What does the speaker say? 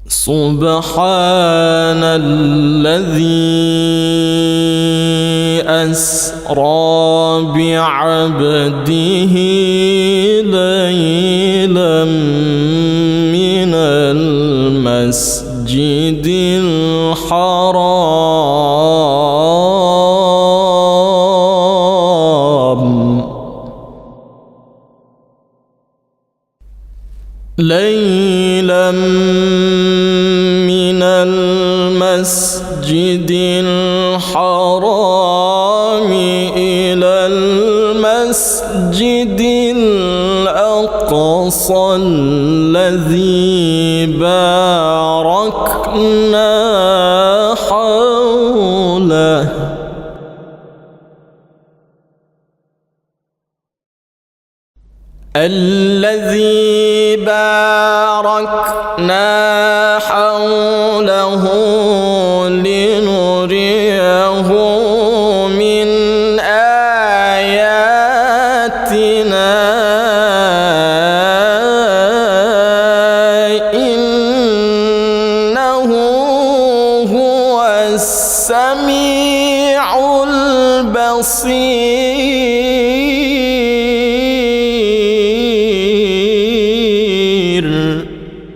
سبحان الذي أسرى بعبده ليلا من المسجد الحرام ليلا من المسجد الحرام إلى المسجد الأقصى الذي باركنا حوله الذي باركنا حوله لنريه من آياتنا إنه هو السميع البصير